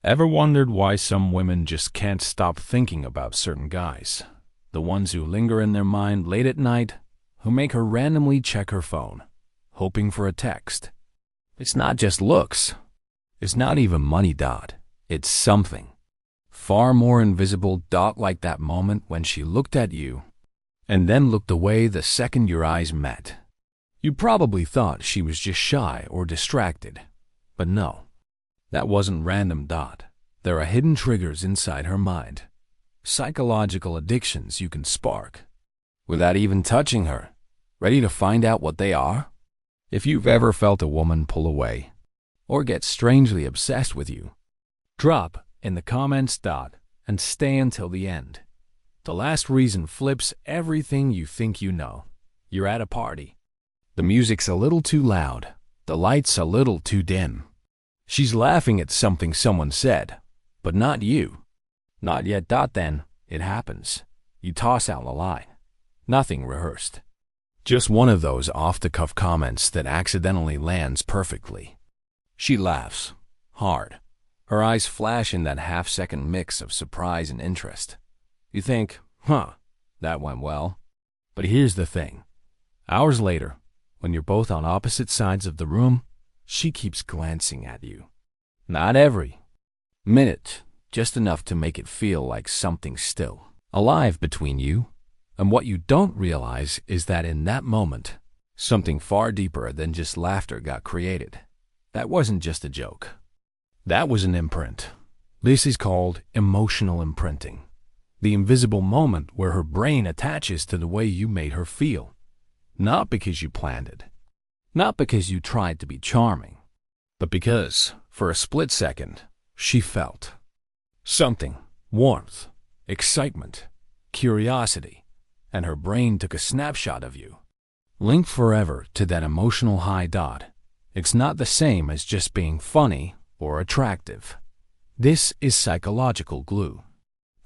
Ever wondered why some women just can't stop thinking about certain guys? The ones who linger in their mind late at night, who make her randomly check her phone, hoping for a text. It's not just looks. It's not even money. It's something far more invisible. Like that moment when she looked at you and then looked away the second your eyes met. You probably thought she was just shy or distracted, but no, that wasn't random. There are hidden triggers inside her mind, psychological addictions you can spark without even touching her. Ready to find out what they are? If you've ever felt a woman pull away or get strangely obsessed with you, drop in the comments. And stay until the end. The last reason flips everything you think you know. You're at a party. The music's a little too loud. The light's a little too dim. She's laughing at something someone said, but not you. Not yet. Then it happens. You toss out a line. Nothing rehearsed. Just one of those off-the-cuff comments that accidentally lands perfectly. She laughs. Hard. Her eyes flash in that half-second mix of surprise and interest. You think, that went well. But here's the thing. Hours later, when you're both on opposite sides of the room, she keeps glancing at you. Not every minute, just enough to make it feel like something's still alive between you. And what you don't realize is that in that moment, something far deeper than just laughter got created. That wasn't just a joke. That was an imprint. This is called emotional imprinting. The invisible moment where her brain attaches to the way you made her feel. Not because you planned it. Not because you tried to be charming. But because, for a split second, she felt something. Warmth, excitement, curiosity. And her brain took a snapshot of you. Linked forever to that emotional high. It's not the same as just being funny or attractive. This is psychological glue.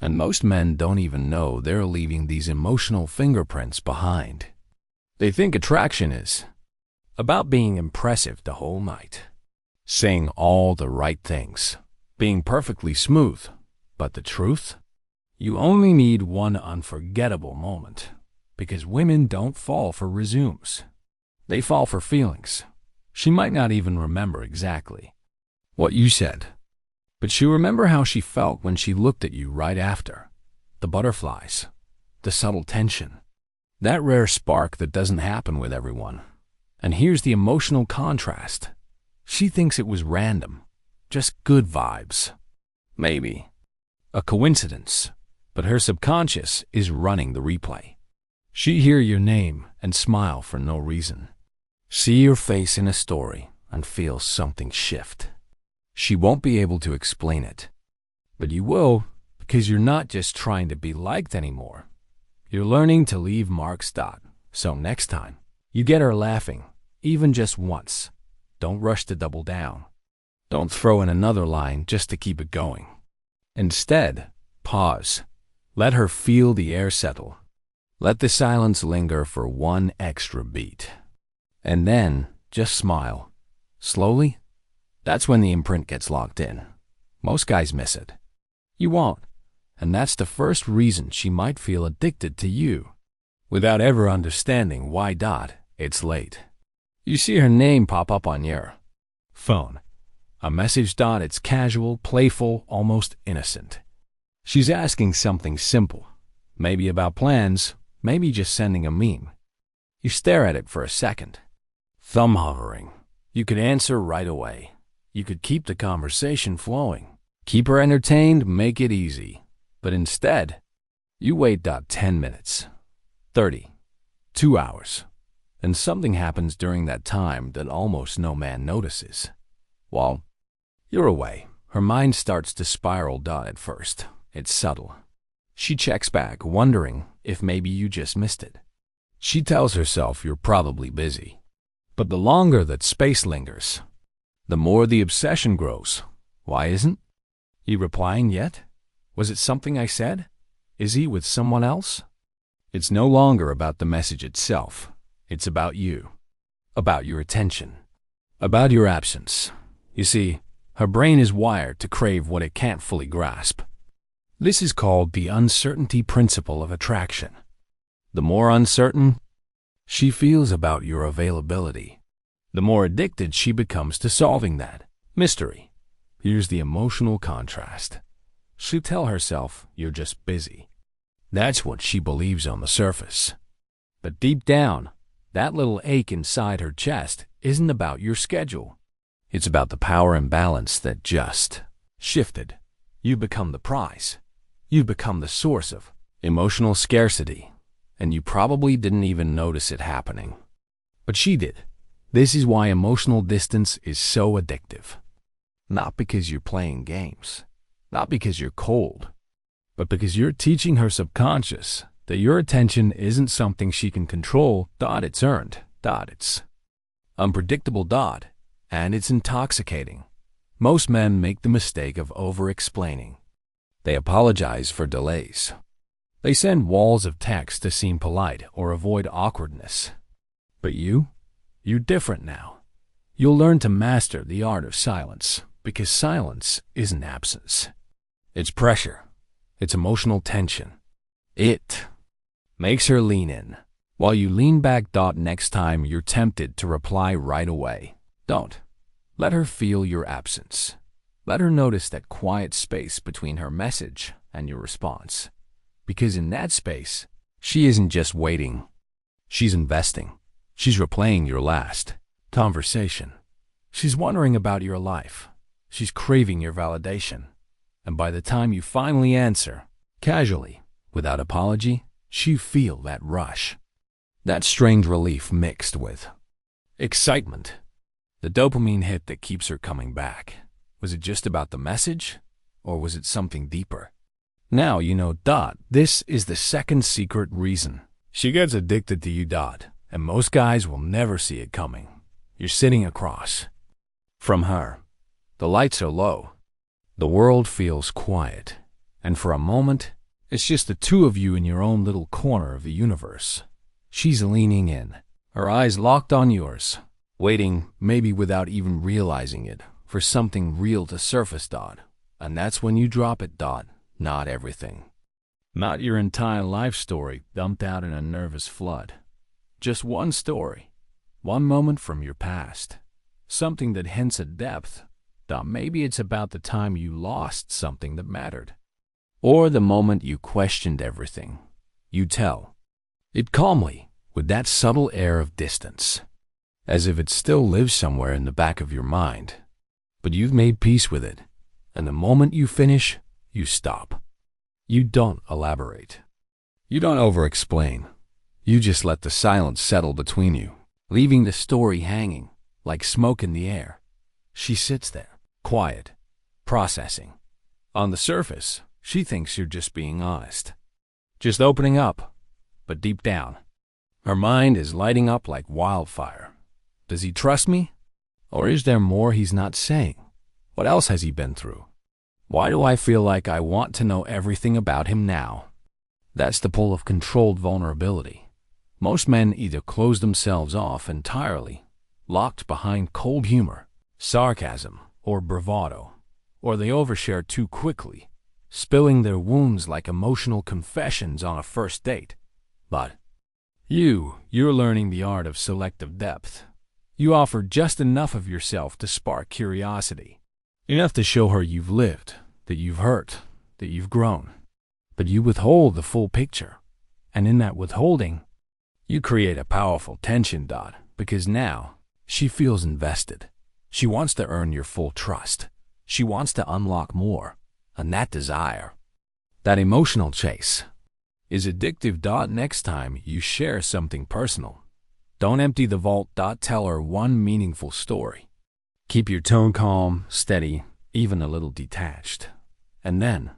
And most men don't even know they're leaving these emotional fingerprints behind. They think attraction is about being impressive the whole night, saying all the right things, being perfectly smooth. But the truth? You only need one unforgettable moment, because women don't fall for resumes. They fall for feelings. She might not even remember exactly what you said, but she'll remember how she felt when she looked at you right after. The butterflies, the subtle tension, that rare spark that doesn't happen with everyone. And here's the emotional contrast. She thinks it was random, just good vibes. Maybe a coincidence. But her subconscious is running the replay. She hear your name and smile for no reason. See your face in a story and feel something shift. She won't be able to explain it. But you will, because you're not just trying to be liked anymore. You're learning to leave marks. So next time you get her laughing, even just once, don't rush to double down. Don't throw in another line just to keep it going. Instead, pause. Let her feel the air settle. Let the silence linger for one extra beat. And then, just smile. Slowly. That's when the imprint gets locked in. Most guys miss it. You won't. And that's the first reason she might feel addicted to you. Without ever understanding why. It's late. You see her name pop up on your phone. A message. It's casual, playful, almost innocent. She's asking something simple, maybe about plans, maybe just sending a meme. You stare at it for a second, thumb hovering. You could answer right away. You could keep the conversation flowing, keep her entertained, make it easy. But instead, you wait. 10 minutes, 30, 2 hours, and something happens during that time that almost no man notices. While you're away, her mind starts to spiral. At first, it's subtle. She checks back, wondering if maybe you just missed it. She tells herself you're probably busy. But the longer that space lingers, the more the obsession grows. Why isn't he replying yet? Was it something I said? Is he with someone else? It's no longer about the message itself. It's about you, about your attention, about your absence. You see, Her brain is wired to crave what it can't fully grasp. This is called the uncertainty principle of attraction. The more uncertain she feels about your availability, the more addicted she becomes to solving that mystery. Here's the emotional contrast. She'll tell herself you're just busy. That's what she believes on the surface. But deep down, that little ache inside her chest isn't about your schedule. It's about the power imbalance that just shifted. You become the prize. You become the source of emotional scarcity, and you probably didn't even notice it happening. But she did. This is why emotional distance is so addictive. Not because you're playing games, not because you're cold, but because you're teaching her subconscious that your attention isn't something she can control. It's earned. It's unpredictable. And it's intoxicating. Most men make the mistake of over-explaining. They apologize for delays. They send walls of text to seem polite or avoid awkwardness. But you're different now. You'll learn to master the art of silence, because silence isn't absence. It's pressure. It's emotional tension. It makes her lean in, while you lean back. Next time you're tempted to reply right away, don't. Let her feel your absence. Let her notice that quiet space between her message and your response. Because in that space, she isn't just waiting. She's investing. She's replaying your last conversation. She's wondering about your life. She's craving your validation. And by the time you finally answer, casually, without apology, she feel that rush. That strange relief mixed with excitement. The dopamine hit that keeps her coming back. Was it just about the message? Or was it something deeper? Now you know. This is the second secret reason she gets addicted to you. And most guys will never see it coming. You're sitting across from her. The lights are low. The world feels quiet. And for a moment, it's just the two of you in your own little corner of the universe. She's leaning in, her eyes locked on yours, waiting, maybe without even realizing it, for something real to surface. And that's when you drop it. Not everything. Not your entire life story dumped out in a nervous flood. Just one story. One moment from your past. Something that hints at depth. Maybe it's about the time you lost something that mattered. Or the moment you questioned everything. You tell it calmly, with that subtle air of distance, as if it still lives somewhere in the back of your mind. But you've made peace with it, and the moment you finish, you stop. You don't elaborate. You don't over-explain. You just let the silence settle between you, leaving the story hanging, like smoke in the air. She sits there, quiet, processing. On the surface, she thinks you're just being honest, just opening up. But deep down, her mind is lighting up like wildfire. Does he trust me? Or is there more he's not saying? What else has he been through? Why do I feel like I want to know everything about him now? That's the pull of controlled vulnerability. Most men either close themselves off entirely, locked behind cold humor, sarcasm, or bravado, or they overshare too quickly, spilling their wounds like emotional confessions on a first date. But you're learning the art of selective depth. You offer just enough of yourself to spark curiosity, enough to show her you've lived, that you've hurt, that you've grown. But you withhold the full picture, and in that withholding, you create a powerful tension. Because now she feels invested. She wants to earn your full trust. She wants to unlock more, and that desire, that emotional chase, is addictive. Next time you share something personal, don't empty the vault. Tell her one meaningful story. Keep your tone calm, steady, even a little detached. And then,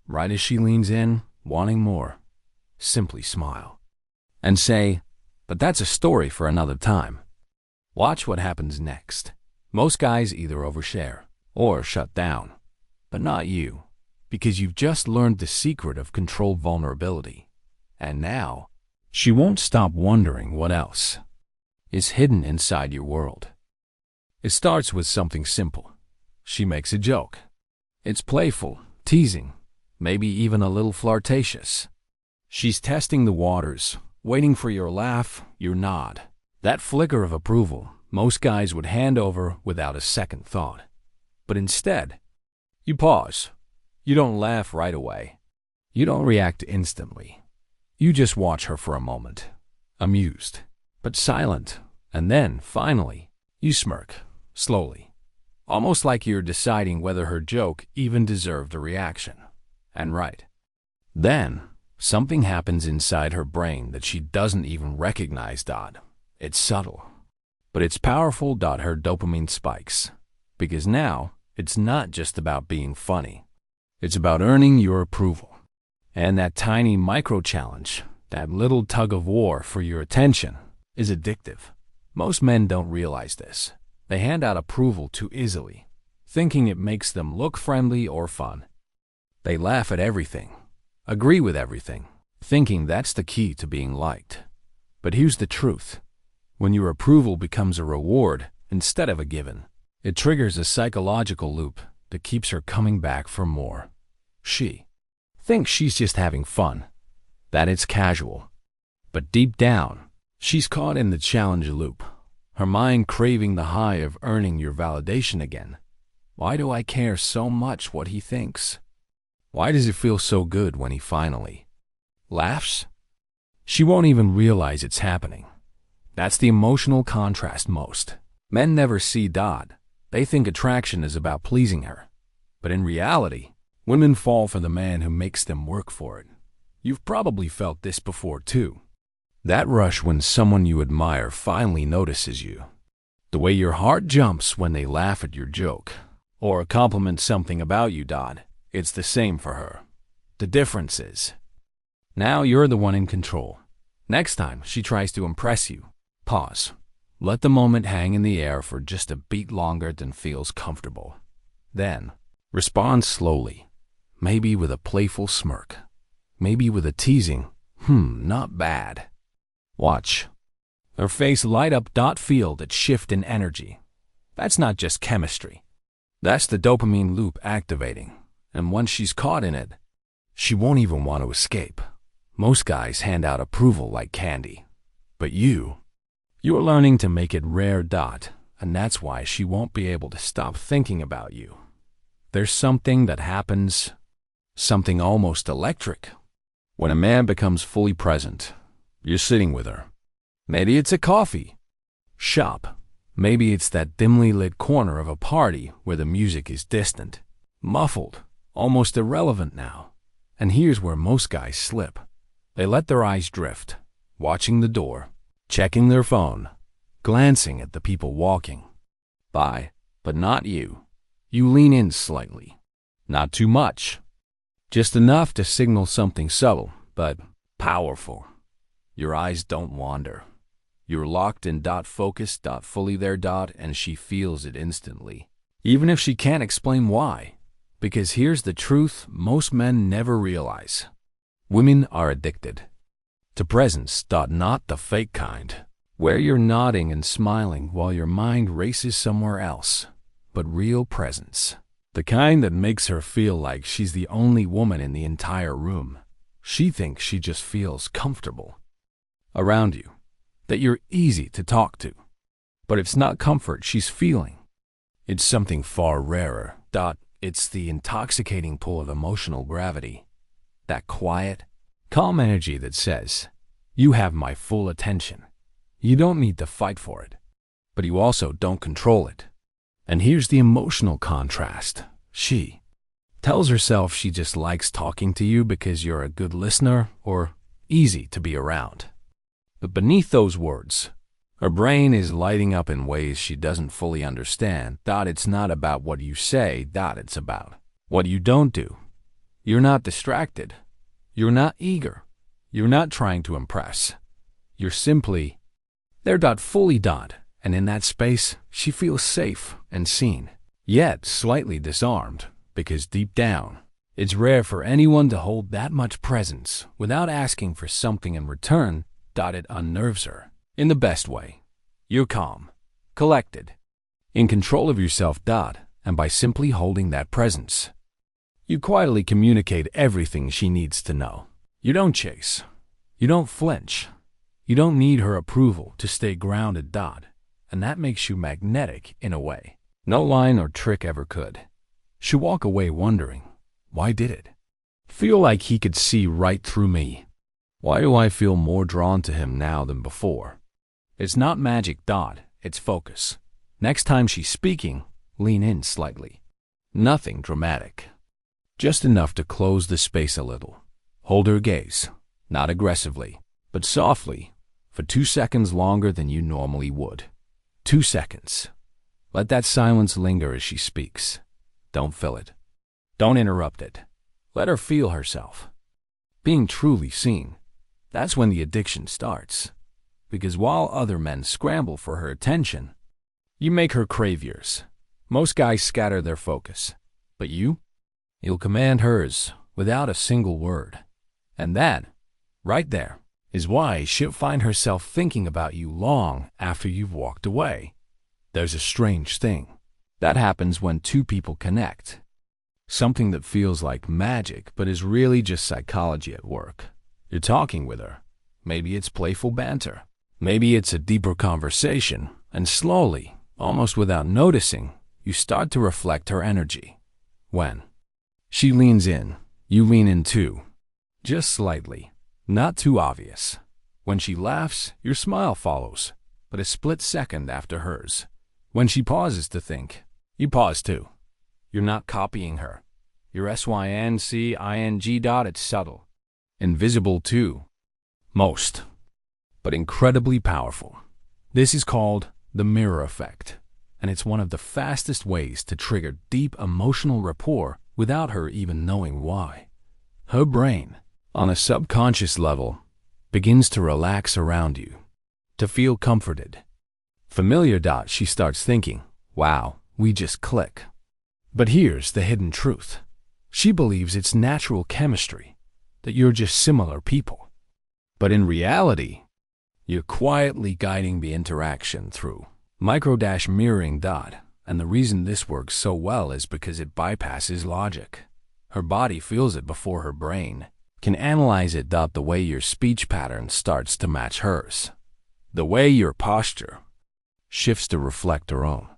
right as she leans in, wanting more, simply smile and say, "But that's a story for another time." Watch what happens next. Most guys either overshare or shut down, but not you, because you've just learned the secret of controlled vulnerability. And now, she won't stop wondering what else is hidden inside your world. It starts with something simple. she makes a joke. It's playful, teasing, maybe even a little flirtatious. She's testing the waters, waiting for your laugh, your nod. That flicker of approval most guys would hand over without a second thought. But instead, you pause. You don't laugh right away. You don't react instantly. You just watch her for a moment, amused, but silent, and then, finally, you smirk, slowly, almost like you're deciding whether her joke even deserved a reaction. And right then, something happens inside her brain that she doesn't even recognize. It's subtle, but it's powerful. Her dopamine spikes, because now it's not just about being funny. It's about earning your approval. And that tiny micro-challenge, that little tug-of-war for your attention, is addictive. Most men don't realize this. They hand out approval too easily, thinking it makes them look friendly or fun. They laugh at everything, agree with everything, thinking that's the key to being liked. But here's the truth. When your approval becomes a reward instead of a given, it triggers a psychological loop that keeps her coming back for more. She thinks she's just having fun, that it's casual. But deep down, she's caught in the challenge loop, her mind craving the high of earning your validation again. Why do I care so much what he thinks? Why does it feel so good when he finally laughs? She won't even realize it's happening. That's the emotional contrast most men never see. They think attraction is about pleasing her. But in reality, women fall for the man who makes them work for it. You've probably felt this before too. That rush when someone you admire finally notices you. The way your heart jumps when they laugh at your joke or compliment something about you. It's the same for her. The difference is, now you're the one in control. Next time she tries to impress you, pause. Let the moment hang in the air for just a beat longer than feels comfortable. Then, respond slowly, maybe with a playful smirk, maybe with a teasing, not bad. Watch her face light up. Feel that shift in energy. That's not just chemistry. That's the dopamine loop activating. And once she's caught in it, she won't even want to escape. Most guys hand out approval like candy. But you're learning to make it rare. And that's why she won't be able to stop thinking about you. There's something that happens, something almost electric. When a man becomes fully present, you're sitting with her. Maybe it's a coffee shop. Maybe it's that dimly lit corner of a party where the music is distant, muffled, almost irrelevant now. And here's where most guys slip. They let their eyes drift, watching the door, checking their phone, glancing at the people walking by, but not you. You lean in slightly. Not too much. Just enough to signal something subtle, but powerful. Your eyes don't wander. You're locked in. Focused. Fully there. And she feels it instantly. Even if she can't explain why. Because here's the truth most men never realize. Women are addicted to presence. Not the fake kind, where you're nodding and smiling while your mind races somewhere else, but real presence. The kind that makes her feel like she's the only woman in the entire room. She thinks she just feels comfortable around you, that you're easy to talk to. But it's not comfort she's feeling. It's something far rarer. It's the intoxicating pull of emotional gravity. That quiet, calm energy that says, you have my full attention. You don't need to fight for it, but you also don't control it. And here's the emotional contrast. She tells herself she just likes talking to you because you're a good listener or easy to be around. But beneath those words, her brain is lighting up in ways she doesn't fully understand. It's not about what you say. It's about what you don't do. You're not distracted. You're not eager. You're not trying to impress. You're simply there. Fully. And in that space, she feels safe and seen, yet slightly disarmed, because deep down, it's rare for anyone to hold that much presence without asking for something in return. It unnerves her. In the best way. You're calm, collected, in control of yourself. and by simply holding that presence, you quietly communicate everything she needs to know. You don't chase. You don't flinch. You don't need her approval to stay grounded. And that makes you magnetic in a way no line or trick ever could. She'll walk away wondering, why did it feel like he could see right through me? Why do I feel more drawn to him now than before? It's not magic. It's focus. Next time she's speaking, lean in slightly. Nothing dramatic. Just enough to close the space a little. Hold her gaze, not aggressively, but softly, for 2 seconds longer than you normally would. 2 seconds. Let that silence linger as she speaks. Don't fill it. Don't interrupt it. Let her feel herself. Being truly seen, that's when the addiction starts. Because while other men scramble for her attention, you make her crave yours. Most guys scatter their focus, but you'll command hers without a single word. And that, right there, is why she'll find herself thinking about you long after you've walked away. There's a strange thing that happens when two people connect. Something that feels like magic but is really just psychology at work. You're talking with her. Maybe it's playful banter. Maybe it's a deeper conversation, and slowly, almost without noticing, you start to reflect her energy. When she leans in, you lean in too. Just slightly, not too obvious. When she laughs, your smile follows, but a split second after hers. When she pauses to think, you pause too. You're not copying her. You're syncing. It's subtle. Invisible too. Most. But incredibly powerful. This is called the mirror effect, and it's one of the fastest ways to trigger deep emotional rapport without her even knowing why. Her brain, on a subconscious level, begins to relax around you, to feel comforted. Familiar. She starts thinking, wow, we just click. But here's the hidden truth. She believes it's natural chemistry, that you're just similar people. But in reality, you're quietly guiding the interaction through micro-mirroring. And the reason this works so well is because it bypasses logic. Her body feels it before her brain can analyze it. The way your speech pattern starts to match hers. The way your posture shifts to reflect her own.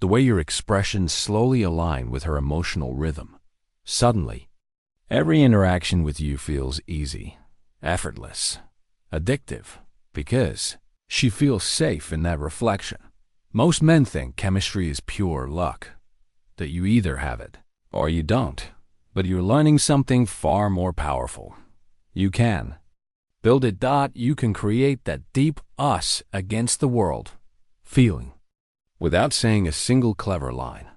The way your expressions slowly align with her emotional rhythm. Suddenly, every interaction with you feels easy, effortless, addictive, because she feels safe in that reflection. Most men think chemistry is pure luck, that you either have it or you don't. But you're learning something far more powerful. You can build it. You can create that deep us against the world feeling without saying a single clever line.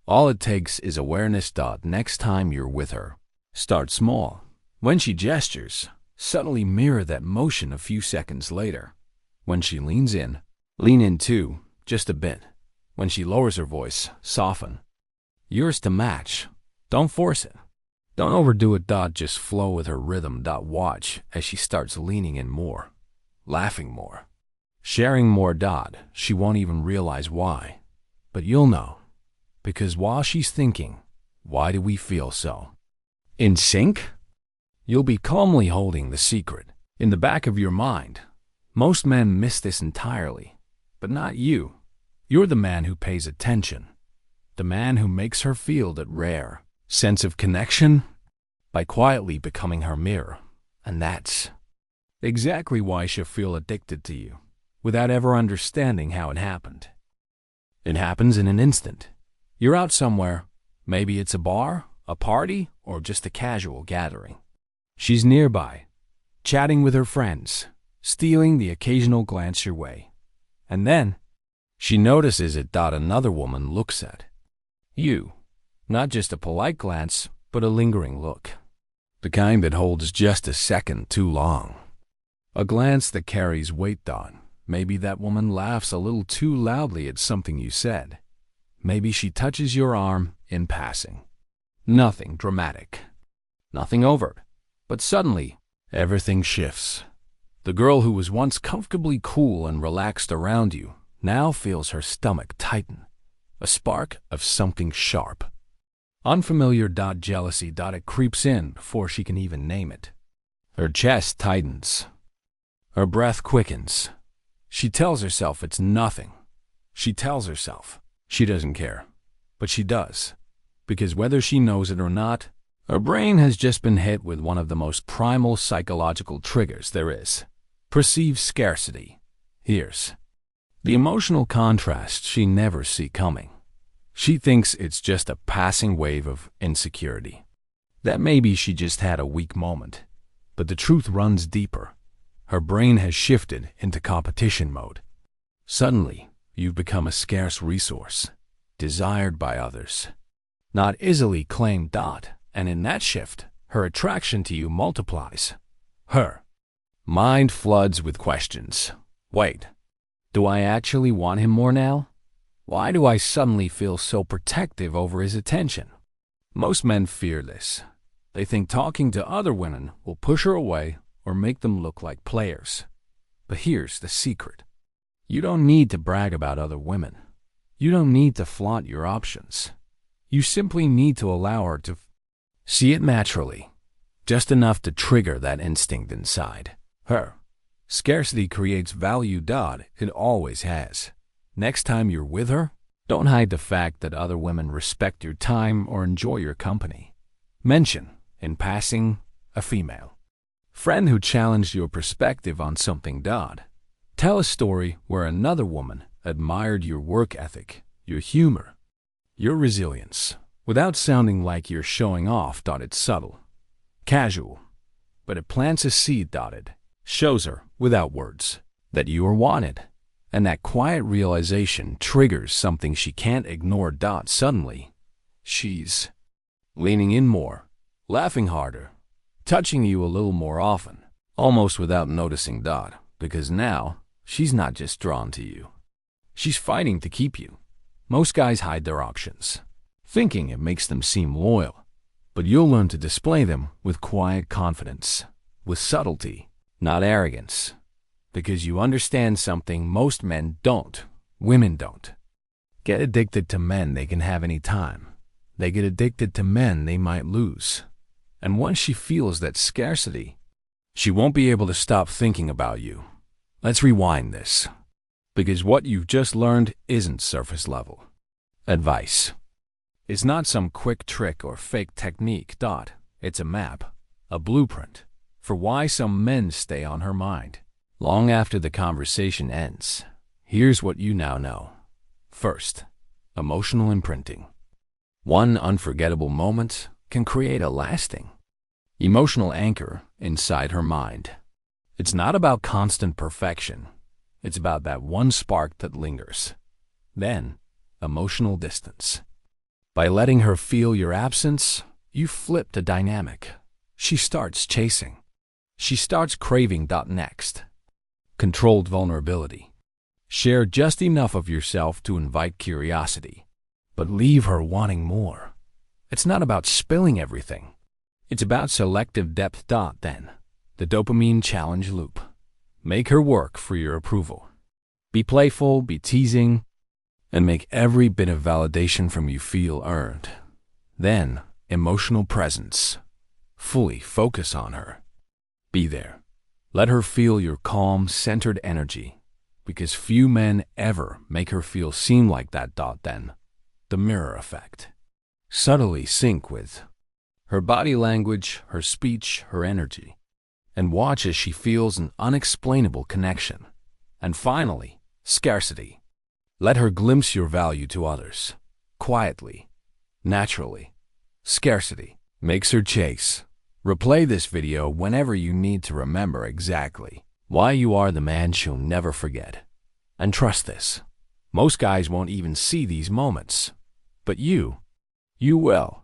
All it takes is awareness. Next time you're with her, start small. When she gestures, subtly mirror that motion a few seconds later. When she leans in, lean in too, just a bit. When she lowers her voice, soften. Yours to match. Don't force it. Don't overdo it. Just flow with her rhythm. Watch as she starts leaning in more, laughing more, sharing more. She won't even realize why, but you'll know. Because while she's thinking, why do we feel so in sync? You'll be calmly holding the secret in the back of your mind. Most men miss this entirely, but not you. You're the man who pays attention, the man who makes her feel that rare sense of connection by quietly becoming her mirror. And that's exactly why she'll feel addicted to you, without ever understanding how it happened. It happens in an instant. You're out somewhere. Maybe it's a bar, a party, or just a casual gathering. She's nearby, chatting with her friends, stealing the occasional glance your way. And then she notices it. Another woman looks at you. Not just a polite glance, but a lingering look. The kind that holds just a second too long. A glance that carries weight. Maybe that woman laughs a little too loudly at something you said. Maybe she touches your arm in passing. Nothing dramatic. Nothing overt. But suddenly, everything shifts. The girl who was once comfortably cool and relaxed around you now feels her stomach tighten. a spark of something sharp. Unfamiliar. Jealousy. It creeps in before she can even name it. Her chest tightens. Her breath quickens. She tells herself it's nothing. She tells herself she doesn't care. But she does. Because whether she knows it or not, her brain has just been hit with one of the most primal psychological triggers there is. Perceived scarcity. Here's the emotional contrast she never see coming. She thinks it's just a passing wave of insecurity. That maybe she just had a weak moment. But the truth runs deeper. Her brain has shifted into competition mode. Suddenly, you've become a scarce resource, desired by others, not easily claimed. And in that shift, her attraction to you multiplies. Her mind floods with questions. Wait, do I actually want him more now? Why do I suddenly feel so protective over his attention? Most men fear this. They think talking to other women will push her away or make them look like players. But here's the secret. You don't need to brag about other women. You don't need to flaunt your options. You simply need to allow her to see it naturally, just enough to trigger that instinct inside her. Scarcity creates value. It always has. Next time you're with her, don't hide the fact that other women respect your time or enjoy your company. Mention, in passing, a female friend who challenged your perspective on something. Tell a story where another woman admired your work ethic, your humor, your resilience, without sounding like you're showing off. It's subtle, casual, but it plants a seed. It shows her, without words, that you are wanted. And that quiet realization triggers something she can't ignore. Suddenly, she's leaning in more, laughing harder, touching you a little more often, almost without noticing. Because now, she's not just drawn to you. She's fighting to keep you. Most guys hide their options, thinking it makes them seem loyal. But you'll learn to display them with quiet confidence, with subtlety, not arrogance. Because you understand something most men don't, women don't. Get addicted to men they can have any time. They get addicted to men they might lose. And once she feels that scarcity, she won't be able to stop thinking about you. Let's rewind this. Because what you've just learned isn't surface level advice. It's not some quick trick or fake technique. It's a map, a blueprint, for why some men stay on her mind long after the conversation ends. Here's what you now know. First, emotional imprinting. One unforgettable moment can create a lasting emotional anchor inside her mind. It's not about constant perfection. It's about that one spark that lingers. Then, emotional distance. By letting her feel your absence, you flip the dynamic. She starts chasing. She starts craving. Next, controlled vulnerability. Share just enough of yourself to invite curiosity, but leave her wanting more. It's not about spilling everything. It's about selective depth. Then, the dopamine challenge loop. Make her work for your approval. Be playful, be teasing, and make every bit of validation from you feel earned. Then, emotional presence. Fully focus on her. Be there. Let her feel your calm, centered energy, because few men ever make her feel seen like that. Then, the mirror effect. Subtly sync with her body language, her speech, her energy, and watch as she feels an unexplainable connection. And finally, scarcity. Let her glimpse your value to others, quietly, naturally. Scarcity makes her chase. Replay this video whenever you need to remember exactly why you are the man she'll never forget. And trust this, most guys won't even see these moments. But you will.